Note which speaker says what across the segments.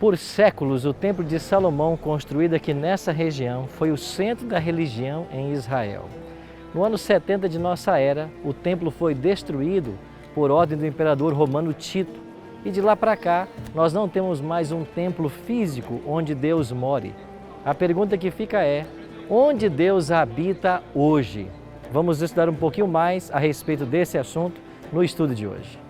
Speaker 1: Por séculos, o Templo de Salomão, construído aqui nessa região, foi o centro da religião em Israel. No ano 70 de nossa era, o templo foi destruído por ordem do imperador romano Tito. E de lá para cá, nós não temos mais um templo físico onde Deus more. A pergunta que fica é: onde Deus habita hoje? Vamos estudar um pouquinho mais a respeito desse assunto no estudo de hoje.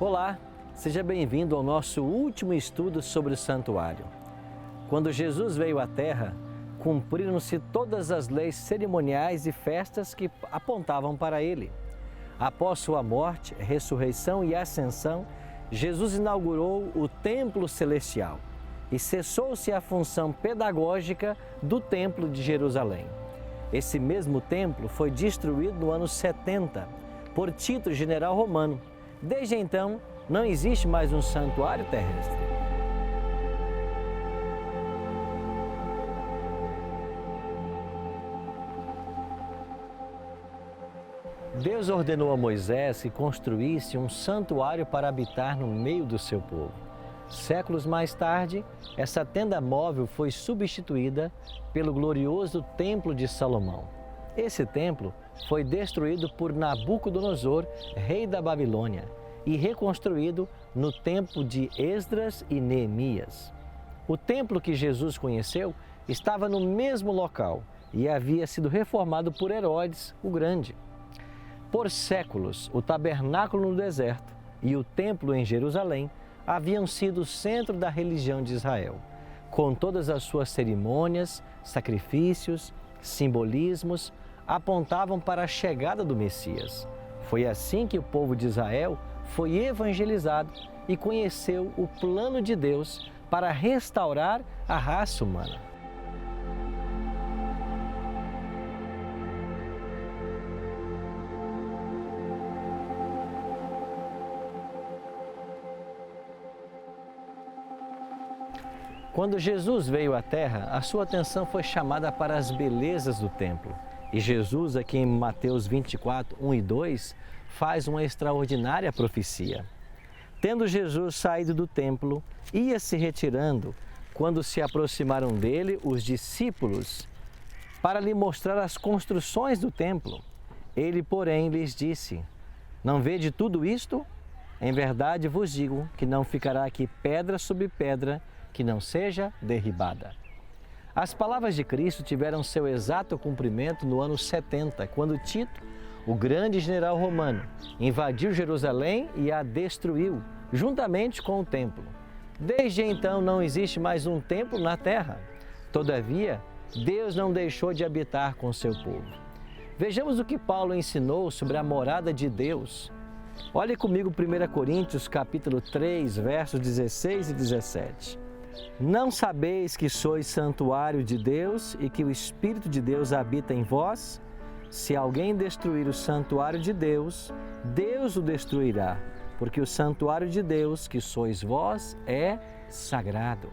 Speaker 1: Olá, seja bem-vindo ao nosso último estudo sobre o santuário. Quando Jesus veio à Terra, cumpriram-se todas as leis cerimoniais e festas que apontavam para ele. Após sua morte, ressurreição e ascensão, Jesus inaugurou o Templo Celestial e cessou-se a função pedagógica do Templo de Jerusalém. Esse mesmo templo foi destruído no ano 70 por Tito, general romano. Desde então, não existe mais um santuário terrestre. Deus ordenou a Moisés que construísse um santuário para habitar no meio do seu povo. Séculos mais tarde, essa tenda móvel foi substituída pelo glorioso Templo de Salomão. Esse templo foi destruído por Nabucodonosor, rei da Babilônia, e reconstruído no tempo de Esdras e Neemias. O templo que Jesus conheceu estava no mesmo local e havia sido reformado por Herodes o Grande. Por séculos, o tabernáculo no deserto e o templo em Jerusalém haviam sido o centro da religião de Israel, com todas as suas cerimônias, sacrifícios, simbolismos, apontavam para a chegada do Messias. Foi assim que o povo de Israel foi evangelizado e conheceu o plano de Deus para restaurar a raça humana. Quando Jesus veio à Terra, a sua atenção foi chamada para as belezas do templo. E Jesus, aqui em Mateus 24, 1 e 2, faz uma extraordinária profecia. Tendo Jesus saído do templo, ia se retirando, quando se aproximaram dele os discípulos, para lhe mostrar as construções do templo. Ele, porém, lhes disse: não vede tudo isto? Em verdade vos digo que não ficará aqui pedra sobre pedra que não seja derribada. As palavras de Cristo tiveram seu exato cumprimento no ano 70, quando Tito, o grande general romano, invadiu Jerusalém e a destruiu, juntamente com o templo. Desde então não existe mais um templo na terra. Todavia, Deus não deixou de habitar com seu povo. Vejamos o que Paulo ensinou sobre a morada de Deus. Olhe comigo 1 Coríntios capítulo 3, versos 16 e 17. Não sabeis que sois santuário de Deus e que o Espírito de Deus habita em vós? Se alguém destruir o santuário de Deus, Deus o destruirá, porque o santuário de Deus, que sois vós, é sagrado.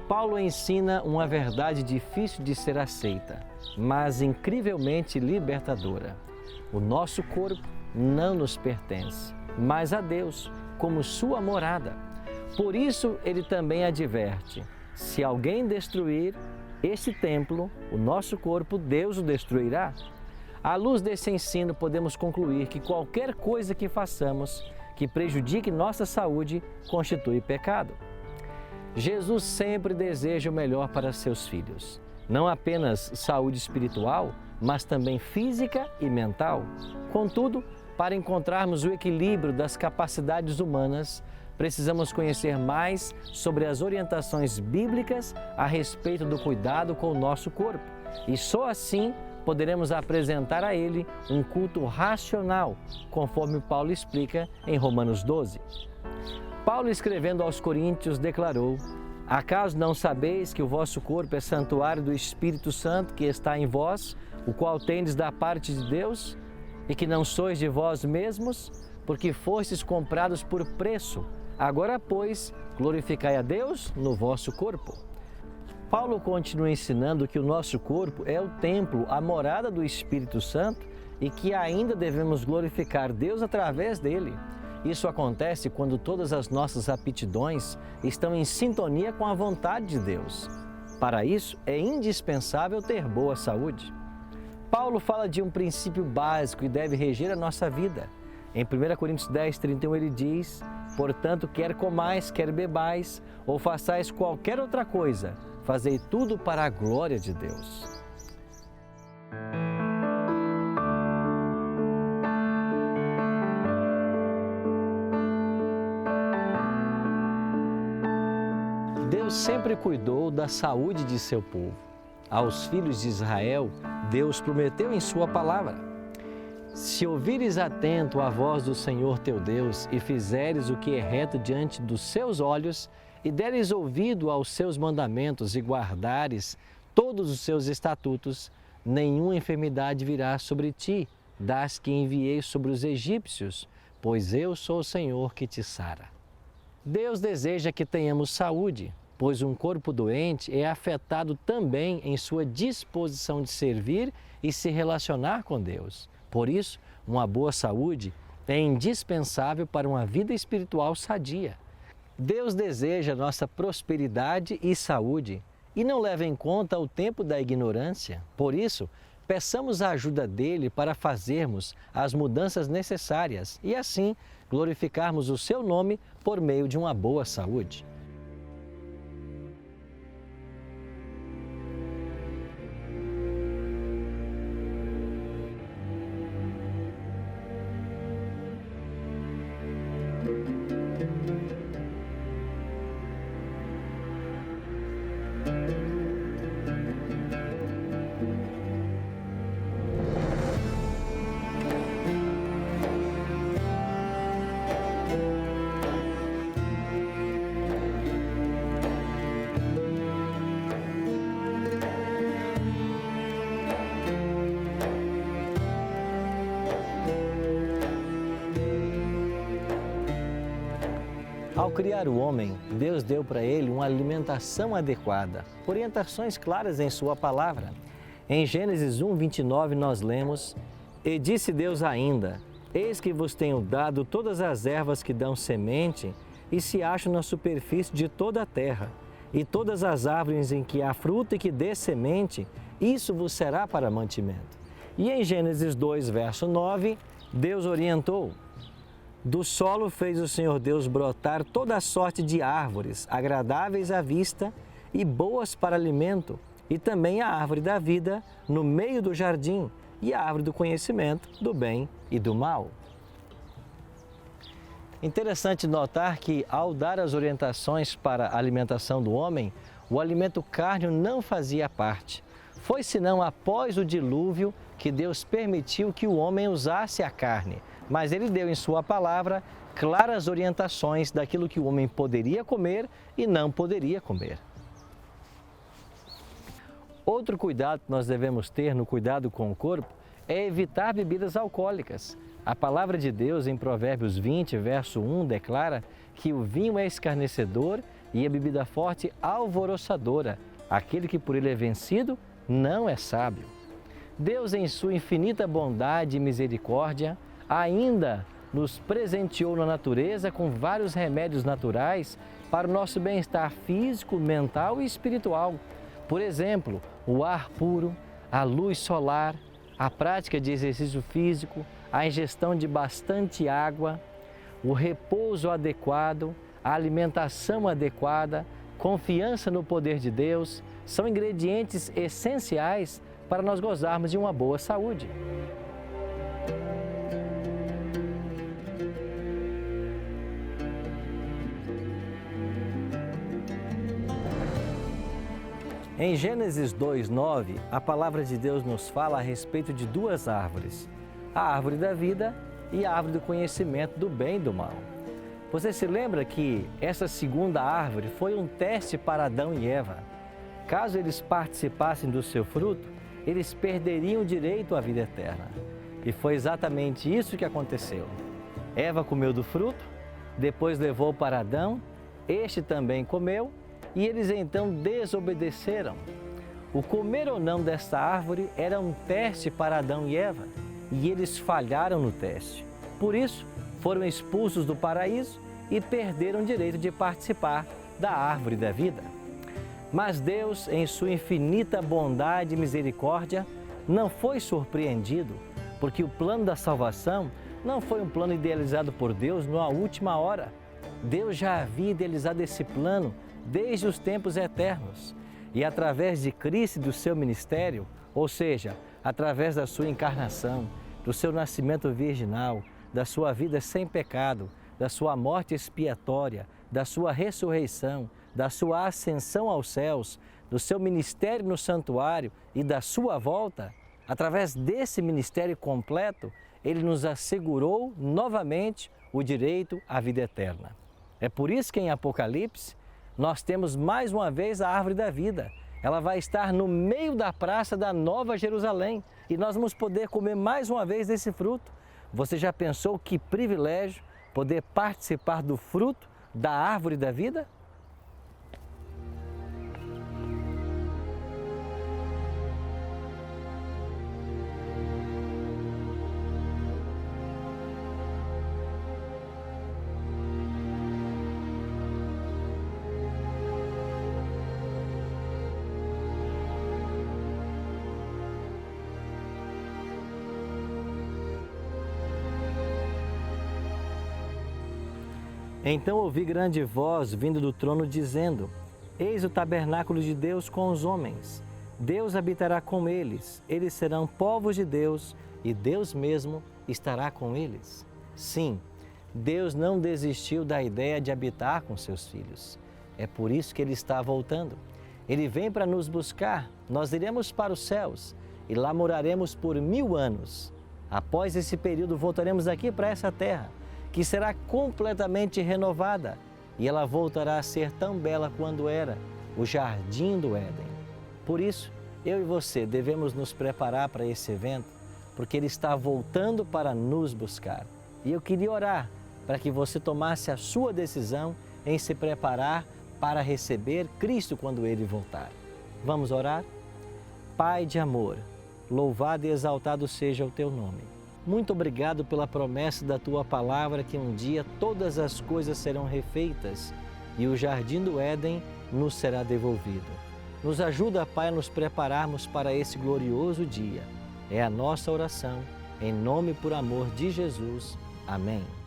Speaker 1: Paulo ensina uma verdade difícil de ser aceita, mas incrivelmente libertadora. O nosso corpo não nos pertence, mas a Deus, como sua morada. Por isso, ele também adverte: se alguém destruir este templo, o nosso corpo, Deus o destruirá. À luz desse ensino, podemos concluir que qualquer coisa que façamos que prejudique nossa saúde constitui pecado. Jesus sempre deseja o melhor para seus filhos. Não apenas saúde espiritual, mas também física e mental. Contudo, para encontrarmos o equilíbrio das capacidades humanas, precisamos conhecer mais sobre as orientações bíblicas a respeito do cuidado com o nosso corpo. E só assim poderemos apresentar a Ele um culto racional, conforme Paulo explica em Romanos 12. Paulo, escrevendo aos Coríntios, declarou: acaso não sabeis que o vosso corpo é santuário do Espírito Santo que está em vós, o qual tendes da parte de Deus, e que não sois de vós mesmos, porque fostes comprados por preço? Agora, pois, glorificai a Deus no vosso corpo. Paulo continua ensinando que o nosso corpo é o templo, a morada do Espírito Santo e que ainda devemos glorificar Deus através dele. Isso acontece quando todas as nossas aptidões estão em sintonia com a vontade de Deus. Para isso, é indispensável ter boa saúde. Paulo fala de um princípio básico que deve reger a nossa vida. Em 1 Coríntios 10, 31, ele diz: portanto, quer comais, quer bebais, ou façais qualquer outra coisa, fazei tudo para a glória de Deus. Deus sempre cuidou da saúde de seu povo. Aos filhos de Israel, Deus prometeu em sua palavra: se ouvires atento a voz do Senhor teu Deus e fizeres o que é reto diante dos seus olhos e deres ouvido aos seus mandamentos e guardares todos os seus estatutos, nenhuma enfermidade virá sobre ti, das que enviei sobre os egípcios, pois eu sou o Senhor que te sara. Deus deseja que tenhamos saúde, pois um corpo doente é afetado também em sua disposição de servir e se relacionar com Deus. Por isso, uma boa saúde é indispensável para uma vida espiritual sadia. Deus deseja nossa prosperidade e saúde e não leva em conta o tempo da ignorância. Por isso, peçamos a ajuda dele para fazermos as mudanças necessárias e assim glorificarmos o seu nome por meio de uma boa saúde. Ao criar o homem, Deus deu para ele uma alimentação adequada, orientações claras em sua palavra. Em Gênesis 1, 29, nós lemos: e disse Deus ainda: eis que vos tenho dado todas as ervas que dão semente e se acham na superfície de toda a terra, e todas as árvores em que há fruta e que dê semente, isso vos será para mantimento. E em Gênesis 2, verso 9, Deus orientou: do solo fez o Senhor Deus brotar toda a sorte de árvores, agradáveis à vista e boas para alimento, e também a árvore da vida no meio do jardim, e a árvore do conhecimento do bem e do mal. Interessante notar que, ao dar as orientações para a alimentação do homem, o alimento cárneo não fazia parte. Foi senão após o dilúvio que Deus permitiu que o homem usasse a carne, mas Ele deu em sua palavra claras orientações daquilo que o homem poderia comer e não poderia comer. Outro cuidado que nós devemos ter no cuidado com o corpo é evitar bebidas alcoólicas. A palavra de Deus em Provérbios 20, verso 1, declara que o vinho é escarnecedor e a bebida forte alvoroçadora. Aquele que por ele é vencido não é sábio. Deus, em sua infinita bondade e misericórdia, ainda nos presenteou na natureza com vários remédios naturais para o nosso bem-estar físico, mental e espiritual. Por exemplo, o ar puro, a luz solar, a prática de exercício físico, a ingestão de bastante água, o repouso adequado, a alimentação adequada, confiança no poder de Deus, são ingredientes essenciais para nós gozarmos de uma boa saúde. Em Gênesis 2:9, a palavra de Deus nos fala a respeito de duas árvores, a árvore da vida e a árvore do conhecimento do bem e do mal. Você se lembra que essa segunda árvore foi um teste para Adão e Eva? Caso eles participassem do seu fruto, eles perderiam o direito à vida eterna. E foi exatamente isso que aconteceu. Eva comeu do fruto, depois levou para Adão, este também comeu, e eles então desobedeceram. O comer ou não desta árvore era um teste para Adão e Eva, e eles falharam no teste. Por isso, foram expulsos do paraíso e perderam o direito de participar da árvore da vida. Mas Deus, em sua infinita bondade e misericórdia, não foi surpreendido, porque o plano da salvação não foi um plano idealizado por Deus na última hora. Deus já havia idealizado esse plano desde os tempos eternos. E através de Cristo e do seu ministério, ou seja, através da sua encarnação, do seu nascimento virginal, da sua vida sem pecado, da sua morte expiatória, da sua ressurreição, da sua ascensão aos céus, do seu ministério no santuário e da sua volta, através desse ministério completo, ele nos assegurou novamente o direito à vida eterna. É por isso que em Apocalipse, nós temos mais uma vez a árvore da vida. Ela vai estar no meio da praça da Nova Jerusalém e nós vamos poder comer mais uma vez desse fruto. Você já pensou que privilégio poder participar do fruto da árvore da vida? Então ouvi grande voz vindo do trono dizendo: Eis o tabernáculo de Deus com os homens. Deus habitará com eles, eles serão povos de Deus e Deus mesmo estará com eles. Sim, Deus não desistiu da ideia de habitar com seus filhos. É por isso que Ele está voltando. Ele vem para nos buscar, nós iremos para os céus e lá moraremos por 1000 anos. Após esse período voltaremos aqui para essa terra, que será completamente renovada e ela voltará a ser tão bela quando era, o Jardim do Éden. Por isso, eu e você devemos nos preparar para esse evento, porque ele está voltando para nos buscar. E eu queria orar para que você tomasse a sua decisão em se preparar para receber Cristo quando Ele voltar. Vamos orar? Pai de amor, louvado e exaltado seja o Teu nome. Muito obrigado pela promessa da Tua palavra que um dia todas as coisas serão refeitas e o Jardim do Éden nos será devolvido. Nos ajuda, Pai, a nos prepararmos para esse glorioso dia. É a nossa oração, em nome e por amor de Jesus. Amém.